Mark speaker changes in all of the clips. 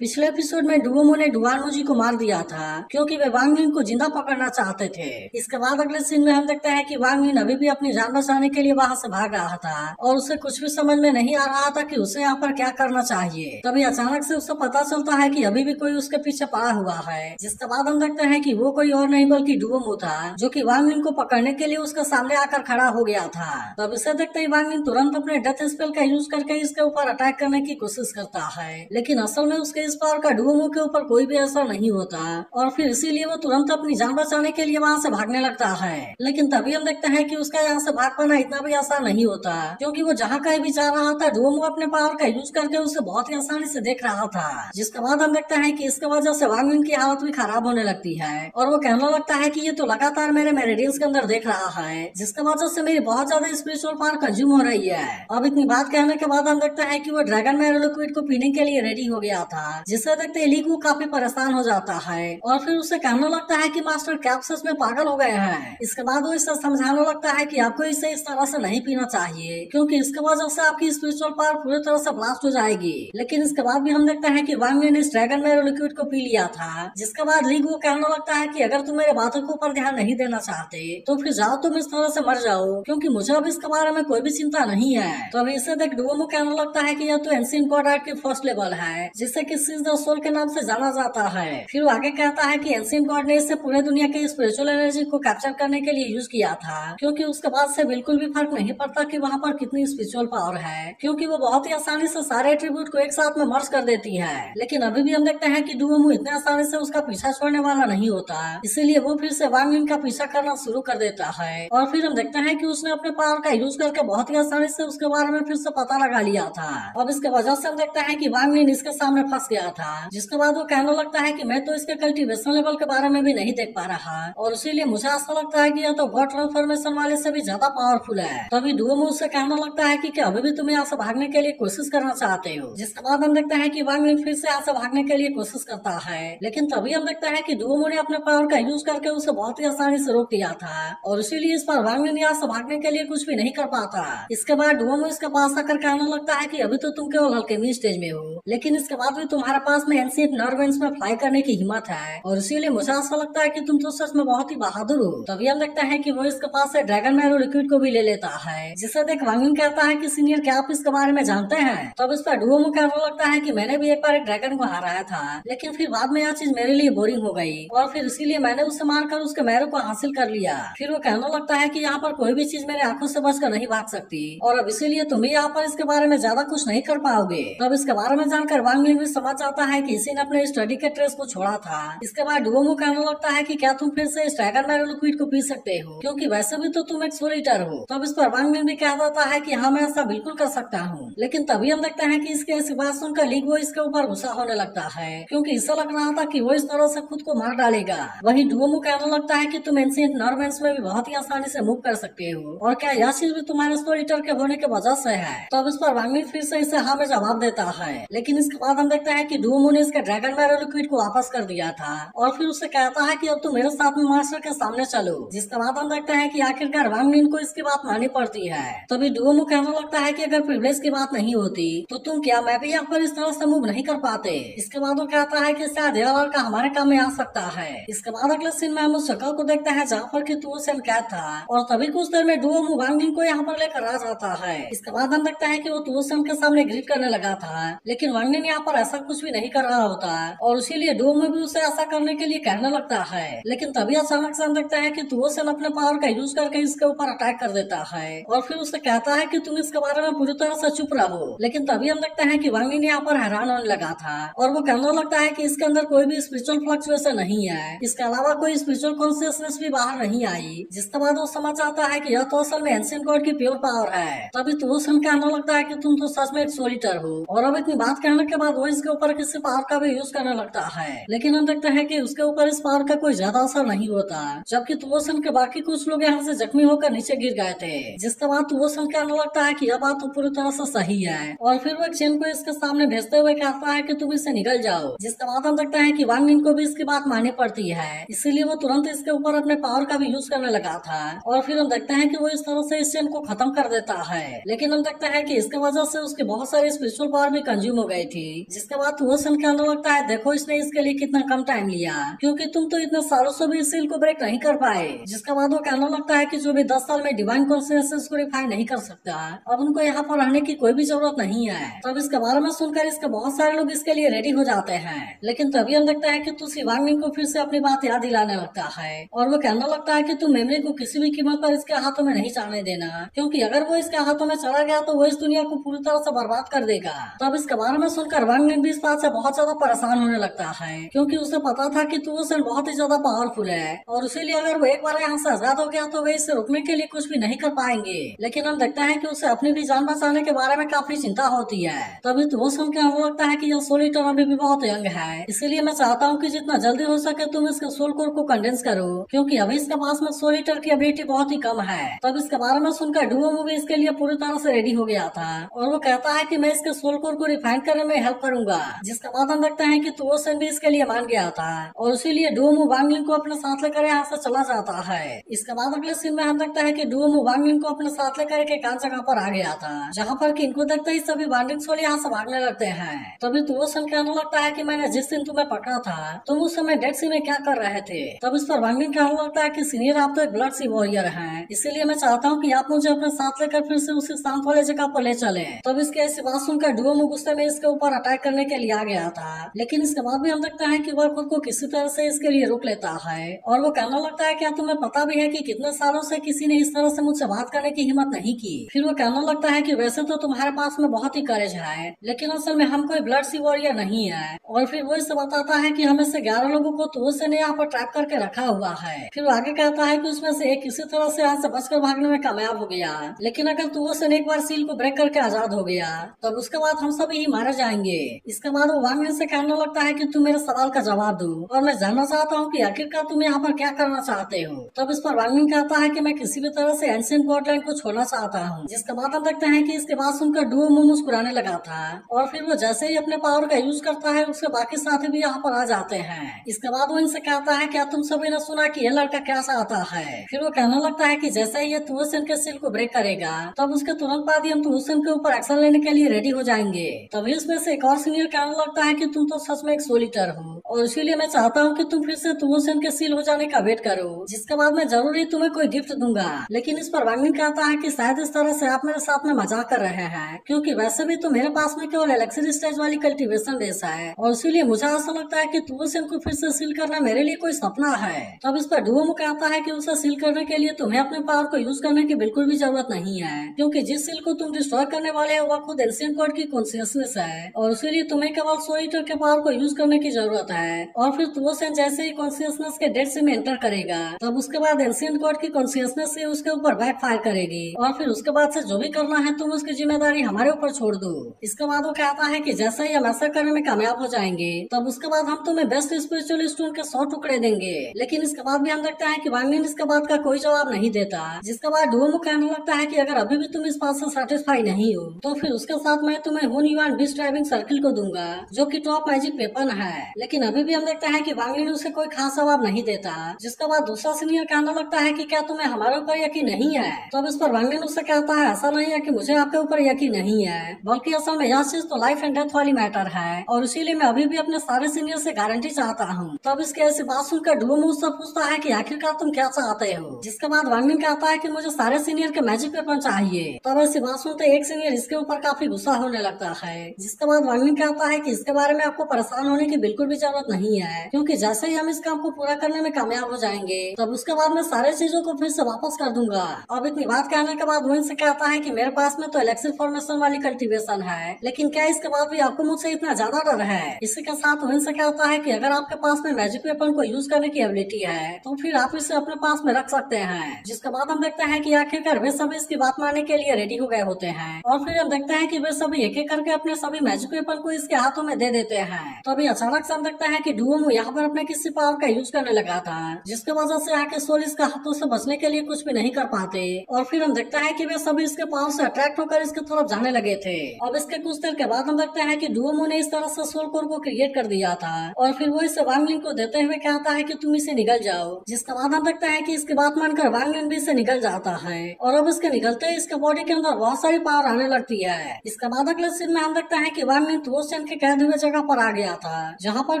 Speaker 1: पिछले एपिसोड में डुओमो ने डुआनमो को मार दिया था क्योंकि वे वांग लिन को जिंदा पकड़ना चाहते थे। इसके बाद अगले सीन में हम देखते हैं कि वांग लिन अभी भी अपनी जान बचाने के लिए वहां से भाग रहा था और उसे कुछ भी समझ में नहीं आ रहा था कि उसे यहाँ पर क्या करना चाहिए। तभी अचानक से उसे पता चलता है कि अभी भी कोई उसके पीछे पड़ा हुआ है। जिसके बाद हम देखते हैं कि वो कोई और नहीं बल्कि डुओमो था, जो कि वांग लिन को पकड़ने के लिए उसके सामने आकर खड़ा हो गया था। तब इसे देखते ही वांग लिन तुरंत अपने डेथ स्पेल का यूज करके इसके ऊपर अटैक करने की कोशिश करता है, लेकिन असल में उसके इस पावर का डुओमो के ऊपर कोई भी असर नहीं होता और फिर इसीलिए वो तुरंत अपनी जान बचाने के लिए वहाँ से भागने लगता है। लेकिन तभी हम देखते हैं कि उसका यहाँ से भाग पाना इतना भी आसान नहीं होता, क्योंकि वो जहाँ कहीं भी जा रहा था डुओमो अपने पावर का यूज करके उसे बहुत ही आसानी से देख रहा था। जिसके बाद हम देखते हैं कि इसके वजह से वांग लिन की हालत भी खराब होने लगती है और वो कहने लगता है कि ये तो लगातार मेरे मेरिडियंस के अंदर देख रहा है, जिसके वजह से मेरी बहुत ज्यादा स्पिरिचुअल पावर कंज्यूम हो रही है। अब इतनी बात कहने के बाद हम देखते हैं कि वो ड्रैगन मैरो लिक्विड को पीने के लिए रेडी हो गया था, जिससे देखते लीग वो काफी परेशान हो जाता है और फिर उसे कहने लगता है कि मास्टर कैप्सस में पागल हो गए हैं। इसके बाद वो इसे समझाने लगता है कि आपको इसे इस तरह से नहीं पीना चाहिए, क्योंकि इसके वजह से आपकी स्पिरिचुअल पावर पूरी तरह से ब्लास्ट हो जाएगी। लेकिन इसके बाद भी हम देखते हैं कि वांग लिन इस ड्रैगन मैरो लिक्विड को पी लिया था। जिसके बाद लीग वो कहने लगता है कि अगर तुम मेरे बातों के ऊपर ध्यान नहीं देना चाहते तो फिर जाओ, तुम इस तरह से मर जाओ, क्योंकि मुझे अब इसके बारे में कोई भी चिंता नहीं है। तो अभी इसे देख डुओमो कहने लगता है कि यह तो एंशिएंट गॉड आर्ट की फर्स्ट लेवल है, जिससे कि सीज द सोल के नाम से जाना जाता है। फिर वो आगे कहता है कि एंशिएंट गॉड ने इससे पूरे दुनिया के स्पिरिचुअल एनर्जी को कैप्चर करने के लिए यूज किया था, क्योंकि उसके बाद से बिल्कुल भी फर्क नहीं पड़ता कि वहाँ पर कितनी स्पिरिचुअल पावर है, क्योंकि वो बहुत ही आसानी से सारे एट्रीब्यूट को एक साथ में मर्ज कर देती है। लेकिन अभी भी हम देखते हैं कि डुओमो इतने आसानी से उसका पीछा छोड़ने वाला नहीं होता, इसीलिए वो फिर से वांग लिन का पीछा करना शुरू कर देता है और फिर हम देखते हैं कि उसने अपने पावर का यूज करके बहुत ही आसानी से उसके बारे में फिर से पता लगा लिया था। अब इसके वजह से हम देखते हैं कि वांग लिन इसके सामने फंस गया था। जिसके बाद वो कहने लगता है कि मैं तो इसके कल्टीवेशन लेवल के बारे में भी नहीं देख पा रहा और इसीलिए मुझे ऐसा लगता है कि यह तो गॉड ट्रांसफॉर्मेशन वाले से भी ज्यादा पावरफुल है। तभी डुओमो उससे कहने लगता है कि क्या अभी भी तुम यहाँ से भागने के लिए कोशिश करना चाहते हो। जिसके बाद हम देखते हैं कि वांग लिन फिर से यहाँ से भागने के लिए कोशिश करता है, लेकिन तभी हम देखते हैं कि डुओमो ने अपने पावर का यूज करके उसे बहुत ही आसानी से रोक दिया था और इसीलिए इस पर वांग लिन यहाँ से भागने के लिए कुछ भी नहीं कर पाता। इसके बाद डुओमो इसके पास आकर कहने लगता है कि अभी तो तुम केवल हल्केमी स्टेज में हो, लेकिन इसके बाद भी तुम्हारे पास में एंशिएंट नर्वेंस में फ्लाई करने की हिम्मत है और इसीलिए मुझे ऐसा लगता है कि तुम तो सच में बहुत ही बहादुर हो। तभी हम देखते हैं कि वो इसके पास से ड्रैगन मैरो लिक्विड को भी ले लेता है, जिसे देख वांग लिन कहता है कि सीनियर क्या आप इसके बारे में जानते हैं। तब इस पर डुओमो कहने लगता है कि मैंने भी एक बार एक ड्रैगन को हराया था, लेकिन फिर बाद में यह चीज मेरे लिए बोरिंग हो गई और फिर इसीलिए मैंने उसे मारकर उसके मैरो को हासिल कर लिया। फिर वो कहने लगता है कि यहाँ पर कोई भी चीज मेरे आंखों से बचकर नहीं भाग सकती और अब इसीलिए तुम भी यहाँ पर इसके बारे में ज्यादा कुछ नहीं कर पाओगे। तब इसके बारे में जानकर वांग लिन भी समझ आता है कि इसी ने अपने स्टडी के ट्रेस को छोड़ा था। इसके बाद डुओमो कहने लगता है कि क्या तुम फिर से इस ड्रैगन मैरो लिक्विड को पी सकते हो, क्योंकि वैसे भी तो तुम एक सोल ईटर हो। तब इस पर वांग लिन भी कह देता है कि हाँ मैं ऐसा बिल्कुल कर सकता हूँ। लेकिन तभी हम देखते हैं कि इसके ऐसी बात सुनकर लीग वो इसके ऊपर गुस्सा होने लगता है, क्योंकि इसे लग रहा था कि वो इस तरह से खुद को मार डालेगा। वही डुओमो कहने लगता है कि तुम एंशिएंट नर्वेंस में भी बहुत ही आसानी से मूव कर सकते हो और क्या यह चीज भी तुम्हारे सोल ईटर के होने की वजह से है। तब इस पर वांग लिन फिर से इसे हाँ में जवाब देता है, लेकिन इसके बाद हम देखते हैं कि डुओमो ने इसके ड्रैगन मैरो लिक्विड को वापस कर दिया था और फिर उसे कहता है कि अब तुम मेरे साथ में मास्टर के सामने चलो। जिसके बाद हम देखते हैं कि आखिरकार वांग लिन को इसकी बात माननी पड़ती है। तभी डुओमो कहने लगता है कि अगर प्रिविलेज की बात नहीं होती तो तुम क्या मैं भी यहाँ पर इस तरह से मूव नहीं कर पाते। इसके बाद वो कहता है कि शायद यह लड़का हमारे काम में आ सकता है। इसके बाद अगले सीन में हम उस शक्ल को देखते हैं जहाँ पर कि तुओसन कैद था और तभी कुछ देर में डुओमो वांग लिन को यहाँ पर लेकर आ जाता है। इसके बाद हम देखते हैं कि वो तुओसन के सामने ग्रीट करने लगा था, लेकिन वांग लिन यहाँ पर ऐसा कुछ भी नहीं कर रहा होता और इसीलिए डुओमो भी उसे ऐसा करने के लिए कहने लगता है। लेकिन तभी अचानक से हम देखते हैं कि तुओसन अपने पावर का यूज करके इसके ऊपर अटैक कर देता है और फिर उसे कहता है कि तुम इसके बारे में पूरी तरह से चुप रहो। लेकिन तभी हम देखते हैं कि वांग लिन यहाँ पर हैरान होने लगा था और वो कहने लगता है कि इसके अंदर कोई भी स्पिरिचुअल फ्लक्चुएशन नहीं है, इसके अलावा कोई स्पिरिचुअल कॉन्शियसनेस भी बाहर नहीं आई। जिसके बाद वो समझ आता है कि यह तो असल में एंशिएंट गॉड की प्योर पावर है। तभी तुओसन कहने लगता है कि तुम तो सच में एक सोल ईटर हो और अब इतनी बात कहने के बाद वो इसके ऊपर किसी पावर का भी यूज करने लगता है। लेकिन हम देखते हैं कि उसके ऊपर इस पावर का कोई ज्यादा असर नहीं होता, जबकि तुओसन के बाकी कुछ लोग यहाँ से जख्मी होकर नीचे गिर गए थे। जिसके बाद तुओसन कहने लगता है कि यह बात तो पूरी तरह से सही है और फिर वो एक चेन को इसके सामने भेजते हुए कहता है कि तुम इससे निकल जाओ। जिसके बाद हम देखते हैं कि वांग लिन को भी इसकी बात माननी पड़ती है, इसीलिए वो तुरंत इसके ऊपर अपने पावर का भी यूज करने लगा था और फिर हम देखते हैं कि वो इस तरह से इस चेन को खत्म कर देता है। लेकिन हम देखते हैं कि इसके वजह से उसकी बहुत सारी स्पिरिचुअल पावर भी कंज्यूम हो गई थी। जिसके बाद बाद तो वो सन के अंदर लगता है देखो इसने इसके लिए कितना कम टाइम लिया, क्योंकि तुम तो इतने सालों से भी इस सील को ब्रेक नहीं कर पाए। जिसके बाद वो कहने लगता है कि जो भी 10 साल में डिवाइन कॉन्शियसनेस को रिफाइन नहीं कर सकता, अब उनको यहाँ पर रहने की कोई भी जरूरत नहीं है। तब इसके बारे में सुनकर इसके बहुत सारे लोग इसके लिए रेडी हो जाते हैं, लेकिन तभी हम देखते हैं कि तुसी वांगनिंग को फिर से अपनी बात याद दिलाने लगता है और वो कहने लगता है कि तुम मेमोरी को किसी भी कीमत पर इसके हाथों में नहीं जाने देना, क्योंकि अगर वो इसके हाथों में चला गया तो वो इस दुनिया को पूरी तरह से बर्बाद कर देगा। तब इसके बारे में सुनकर वांगनिंग भी इस बात से बहुत ज्यादा परेशान होने लगता है, क्योंकि उसे पता था कि तुओसन बहुत ही ज्यादा पावरफुल है और इसीलिए अगर वो एक बार यहाँ से आजाद हो गया तो वे इसे रोकने के लिए कुछ भी नहीं कर पाएंगे। लेकिन हम देखते हैं कि उसे अपनी भी जान बचाने के बारे में काफी चिंता होती है। तभी तुओसन को हमें लगता है कि यह सोल ईटर अभी भी बहुत यंग है, इसीलिए मैं चाहता हूँ कि जितना जल्दी हो सके तुम इसके सोल कोर को कंडेंस करो, क्योंकि अभी इसके पास में सोल ईटर की एबिलिटी बहुत ही कम है। तब इसके बारे में सुनकर डुओमो भी इसके लिए पूरी तरह से रेडी हो गया था और वो कहता है कि मैं इसके सोल कोर को रिफाइन करने में हेल्प करूंगा। जिसके बाद हम देखते हैं कि तुओसन भी इसके लिए मान गया था और इसीलिए डुओमो वांगलिंग को अपने साथ लेकर यहाँ से चला जाता है। इसके बाद अगले सीन में हम देखते हैं कि डुओमो वांगलिंग को अपने साथ लेकर एक एकांत जगह पर आ गया था, जहाँ पर कि इनको देखते ही सभी वांगलिंग सोल यहाँ से भागने लगते हैं। तभी तुओसन कहने लगता है कि मैंने जिस दिन तुम्हें पकड़ा था तुम उस समय डेड सी में क्या कर रहे थे। तब इस पर वांगलिंग कहने लगता है कि सीनियर आप तो एक ब्लड सी वॉरियर हैं, इसीलिए मैं चाहता हूँ कि आप मुझे अपने साथ लेकर फिर से उसी शांत वाले जगह पर ले चले। तब इसके ऐसी बात सुनकर डुओमो गुस्से में इसके ऊपर अटैक करने के लिए आ गया था, लेकिन इसके बाद भी हम देखते हैं कि वह खुद को किसी तरह से इसके लिए रोक लेता है और वो कहने लगता है क्या तुम्हें पता भी है कि कितने सालों से किसी ने इस तरह से मुझसे बात करने की हिम्मत नहीं की। फिर वो कहने लगता है कि वैसे तो तुम्हारे पास में बहुत ही करेज है, लेकिन असल में हम कोई ब्लड सी वॉरियर नहीं है। और फिर वो इससे बताता है कि हमें से 11 लोगों को तुओसन ने यहाँ पर ट्रैप करके रखा हुआ है। फिर वो आगे कहता है कि उसमें से एक किसी तरह से यहाँ से बचकर भागने में कामयाब हो गया, लेकिन अगर तुओसन एक बार सील को ब्रेक करके आजाद हो गया तब उसके बाद हम सभी ही मारे जाएंगे। इसके बाद वो वांगलिंग से कहने लगता है कि तुम मेरे सवाल का जवाब दो और मैं जानना चाहता हूँ कि आखिरकार तुम यहाँ पर क्या करना चाहते हो। तब इस पर वांगलिंग कहता है कि मैं किसी भी तरह से एंशिएंट गॉडलैंड को छोड़ना चाहता हूँ। जिसके बाद हम देखते हैं कि इसके बाद सुनकर डुओमो मुस्कुराने लगा था और फिर वो जैसे ही अपने पावर का यूज करता है उसके बाकी साथी भी यहाँ पर आ जाते हैं। इसके बाद वो इनसे कहता है क्या तुम सभी ने सुना कि ये लड़का क्या चाहता है। फिर वो कहने लगता है कि जैसे ही ये तुओसन के सील को ब्रेक करेगा तब उसके तुरंत बाद ही हम तुओसन के ऊपर एक्शन लेने के लिए रेडी हो जाएंगे। तभी उसमें से एक और सीनियर कहने लगता है कि तुम तो सच में एक सोल ईटर हो और इसीलिए मैं चाहता हूँ कि तुम फिर से तुओसन के सील हो जाने का वेट करो, जिसके बाद मैं जरूर ही तुम्हें कोई गिफ्ट दूंगा। लेकिन इस पर वांगलिंग कहता है कि शायद इस तरह से आप मेरे साथ में मजाक कर रहे हैं, क्योंकि वैसे भी तो मेरे पास में केवल एलेक्सिर स्टेज वाली कल्टीवेशन बेस है और इसीलिए मुझे ऐसा लगता है कि तुओसन को फिर से सील करना मेरे लिए कोई सपना है। तब इस पर डुओमो कहता है कि उसे सील करने के लिए तुम्हें अपने पावर को यूज करने की बिल्कुल भी जरूरत नहीं है, क्योंकि जिस सील को तुम डिस्ट्रॉय करने वाले हो वह खुद एंशिएंट गॉड की कॉन्शियसनेस है और इसीलिए तुम्हें केवल सोल ईटर के पावर को यूज करने की जरूरत है। और फिर तुओसन जैसे ही कॉन्शियसनेस के डेड से में एंटर करेगा तब उसके बाद एंशिएंट गॉड की कॉन्शियसनेस से उसके ऊपर बैक फायर करेगी और फिर उसके बाद से जो भी करना है तुम उसकी जिम्मेदारी हमारे ऊपर छोड़ दो। इसके बाद वो कहता है कि जैसे ही हम ऐसा करने में कामयाब हो जाएंगे तब उसके बाद हम तुम्हें बेस्ट स्पिरिचुअल स्टोन के 100 टुकड़े देंगे। लेकिन इसके बाद भी हम देखते हैं कि वांगलिंग इसके बाद का कोई जवाब नहीं देता। जिसके बाद डुओमो कहने लगता है कि अगर अभी भी तुम इस बात से सेटिस्फाई नहीं हो तो फिर उसके साथ मैं तुम्हें हुन युआन बीस्ट ड्राइविंग सर्किल को दूंगा, जो कि टॉप मैजिक वेपन है। लेकिन अभी भी हम देखते हैं कि वांगलिंग उसे कोई खास जवाब नहीं देता। जिसके बाद दूसरा सीनियर कहने लगता है कि क्या तुम्हें हमारे ऊपर यकीन नहीं है। तो अब इस पर वांगलिंग उससे कहता है ऐसा नहीं है कि मुझे आपके ऊपर यकीन नहीं है, बल्कि असल में यह चीज तो लाइफ एंड डेथ वाली मैटर है और इसीलिए मैं अभी भी अपने सारे सीनियर से गारंटी चाहता हूँ। तब इसके ऐसी बात सुनकर डुओमो उससे पूछता है कि आखिरकार तुम क्या चाहते हो। जिसके बाद वांगलिंग कहता है कि मुझे सारे सीनियर के मैजिक वेपन चाहिए। तब ऐसी बात सुनते एक सीनियर इसके ऊपर काफी गुस्सा होने लगता है। जिसके बाद वांगलिंग कहता है कि इसके बारे में आपको परेशान होने की बिल्कुल भी जरूरत नहीं है, क्योंकि जैसे ही हम इस काम को पूरा करने में कामयाब हो जाएंगे तब उसके बाद मैं सारे चीजों को फिर से वापस कर दूंगा। अब इतनी बात कहने के बाद वो इनसे कहता है कि मेरे पास में तो एलेक्सिर फॉर्मेशन वाली कल्टीवेशन है, लेकिन क्या इसके बाद भी आपको मुझसे इतना ज्यादा डर है। इसी के साथ वो इनसे कहता है कि अगर आपके पास में मैजिक वेपन को यूज करने की एबिलिटी है तो फिर आप इसे अपने पास में रख सकते हैं। जिसके बाद हम देखते हैं कि आखिरकार वे सभी इसकी बात मानने के लिए रेडी हो गए होते हैं और फिर हम देखते हैं कि वे सभी एक एक करके अपने सभी मैजिक वेपन को इसके हाथों में दे देते हैं। तो अभी अचानक से हम देखते है कि डुओमो यहाँ पर अपने किसी पावर का यूज करने लगा था, जिसके वजह से यहाँ के सोल इसके हाथों से बचने के लिए कुछ भी नहीं कर पाते। और फिर हम देखते हैं कि वे सभी इसके पावर से अट्रैक्ट होकर इसके तरफ जाने लगे थे। अब इसके कुछ देर के बाद हम देखते हैं कि डुओमो ने इस तरह से सोल कोर को क्रिएट कर दिया था और फिर वो इसे वांग लिन को देते हुए कहता है कि तुम इसे निकल जाओ। जिसके बाद हम देखते हैं कि इसकी बात मानकर वांग लिन भी इसे निकल जाता है और अब इसके निकलते ही इसके बॉडी के अंदर बहुत सारी पावर आने लगती है। इसके बाद अगले सीन में हम देखते हैं कि वांग लिन तुओसेन के कैद हुए जगह पर आ गया था, जहाँ पर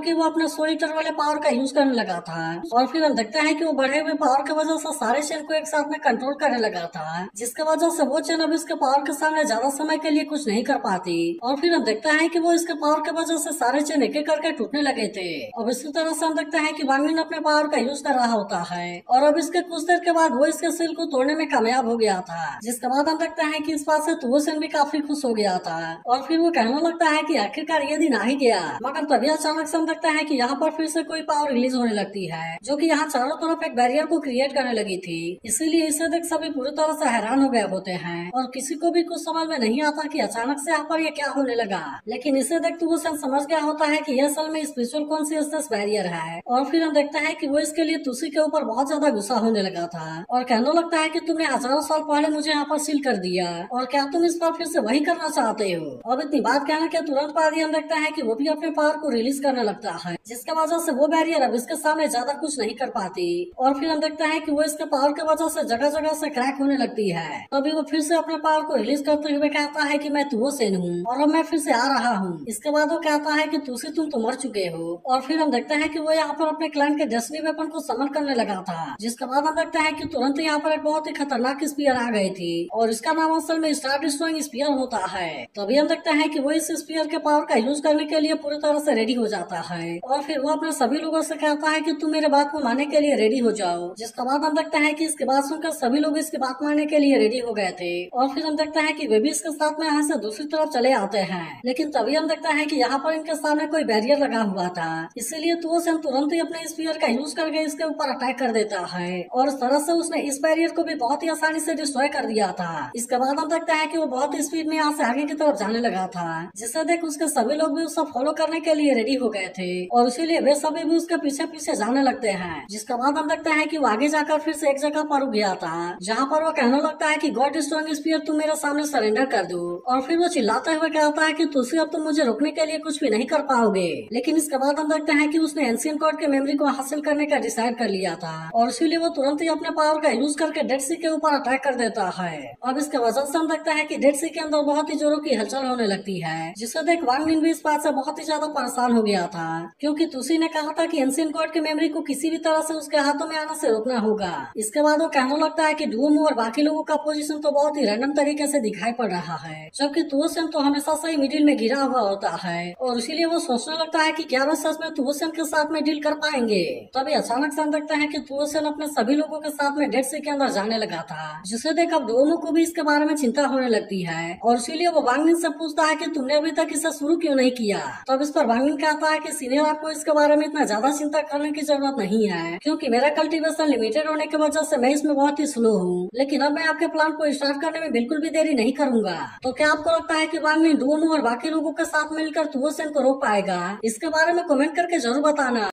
Speaker 1: कि वो अपने सोलिटर वाले पावर का यूज करने लगा था। और फिर हम देखते हैं कि वो बढ़े हुए पावर की वजह से सारे चेन को एक साथ में कंट्रोल करने लगा था, जिसके वजह से वो चेन अब इसके पावर के सामने ज्यादा समय के लिए कुछ नहीं कर पाती। और फिर हम देखते हैं कि वो इसके पावर की वजह से सारे चेन एक एक करके टूटने लगे थे। अब इसी तरह से हम देखते हैं कि वांग लिन अपने पावर का यूज कर रहा होता है और अब इसके कुछ देर के बाद वो इसके सील को तोड़ने में कामयाब हो गया था। जिसके बाद हम देखते हैं कि इस बात से तुओसेन भी काफी खुश हो गया था और फिर वो कहने लगता है कि आखिरकार ये दिन आ ही गया। मगर तभी अचानक से हम देखते हैं कि यहाँ पर फिर से कोई पावर रिलीज होने लगती है, जो कि यहाँ चारों तरफ एक बैरियर को क्रिएट करने लगी थी। इसीलिए इसे देख सभी पूरी तरह से हैरान हो गए होते हैं और किसी को भी कुछ समझ में नहीं आता कि अचानक से यहाँ पर ये क्या होने लगा। लेकिन इसे देख तुओसेन समझ गया होता है कि यह असल में स्पिरिचुअल कॉन्शियसनेस बैरियर है। और फिर हम देखते हैं कि वो इसके लिए तुसी के ऊपर बहुत ज्यादा गुस्सा होने लगा था और कहने लगता है कि तुमने हजारों साल पहले मुझे यहाँ पर सील कर दिया और क्या तुम इस बार फिर से वही करना चाहते हो। अब इतनी बात कहने के तुरंत बाद ही हम देखते हैं कि वो भी अपने पावर को रिलीज करने लगता है, जिसके वजह से वो बैरियर अब इसके सामने ज्यादा कुछ नहीं कर पाती। और फिर हम देखते हैं कि वो इसके पावर की वजह से जगह जगह से क्रैक होने लगती है। तभी वो फिर से अपने पावर को रिलीज करते हुए कहता है कि मैं तुओसेन हूँ और अब मैं फिर से आ रहा हूँ। इसके बाद वो कहता है कि तुसी तुम तो मर चुके हो। और फिर हम देखते हैं कि वो यहाँ पर अपने क्लाइंट के डेस्टिनी वेपन को समन करने लगा था। जिसके बाद हम देखते हैं कि तुरंत यहाँ पर एक बहुत ही खतरनाक स्पीयर आ गई थी और इसका नाम असल में स्टार डिस्ट्रॉइंग स्पीयर होता है। तभी हम देखते हैं कि वो इस स्पीयर के पावर का यूज करने के लिए पूरी तरह से रेडी हो जाता है और फिर वो अपने सभी लोगों से कहता है कि तुम मेरे बात को मानने के लिए रेडी हो जाओ। जिसके बाद हम देखते हैं कि इसकी बात सुनकर सभी लोग इसकी बात मानने के लिए रेडी हो गए थे और फिर हम देखते हैं कि वे भी इसके साथ में यहाँ से दूसरी तरफ चले आते हैं। लेकिन तभी हम देखते हैं कि यहाँ पर इनके सामने कोई बैरियर लगा हुआ था, इसीलिए तुओसेन तुरंत ही अपने स्पीयर का यूज करके इसके ऊपर अटैक कर देता है और इस तरह से उसने इस बैरियर को भी बहुत ही आसानी से डिस्ट्रॉय कर दिया था। इसके बाद हम देखते हैं कि वो बहुत ही स्पीड में यहाँ से आगे की तरफ जाने लगा था, जिसे देख उसके सभी लोग भी उसको फॉलो करने के लिए रेडी हो गए थे और इसीलिए वे सभी भी उसके पीछे पीछे जाने लगते हैं। जिसके बाद हम देखते हैं कि वो आगे जाकर फिर से एक जगह पर रुक गया था, जहाँ पर वो कहने लगता है कि गॉड स्ट्रॉन्ग स्पीयर तुम मेरे सामने सरेंडर कर दो। और फिर वो चिल्लाते हुए कहता है कि तुसी अब तुम मुझे रोकने के लिए कुछ भी नहीं कर पाओगे। लेकिन इसके बाद हम देखते हैं कि उसने एंशिएंट गॉड के मेमोरी को हासिल करने का डिसाइड कर लिया था और इसीलिए वो तुरंत ही अपने पावर का यूज करके डेड सी के ऊपर अटैक कर देता है। अब इसके वजह से हम देखते हैं कि डेड सी के अंदर बहुत ही जोरों की हलचल होने लगती है, जिससे देख वांग लिन भी इस बात से बहुत ही ज्यादा परेशान हो गया था, क्योंकि तुसी ने कहा था कि एंशिएंट गॉड की मेमोरी को किसी भी तरह से उसके हाथों में आने से रोकना होगा। इसके बाद वो कहने लगता है कि डुओमो और बाकी लोगों का पोजीशन तो बहुत ही रैंडम तरीके से दिखाई पड़ रहा है, जबकि तुओसेन तो हमेशा से ही मिडिल में गिरा हुआ होता है और इसीलिए वो सोचने लगता है कि क्या वे सच में तुओसेन के साथ में डील कर पाएंगे। तभी अचानक से हम देखते हैं कि तुओसेन अपने सभी लोगों के साथ में डेड सी के अंदर जाने लगा था, जिसे देख अब डुओमो को भी इसके बारे में चिंता होने लगती है और इसीलिए वो वांग लिन से पूछता है कि तुमने अभी तक इसे शुरू क्यों नहीं किया। तब इस पर वांग लिन कहता है कि सीनियर आपको इसके बारे में इतना ज्यादा चिंता करने की जरूरत नहीं है, क्योंकि मेरा कल्टीवेशन लिमिटेड होने की वजह से मैं इसमें बहुत ही स्लो हूँ, लेकिन अब मैं आपके प्लान को स्टार्ट करने में बिल्कुल भी देरी नहीं करूंगा। तो क्या आपको लगता है कि वांग लिन डुओमो और बाकी लोगों के साथ मिलकर तुओसेन को रोक पाएगा? इसके बारे में कमेंट करके जरूर बताना।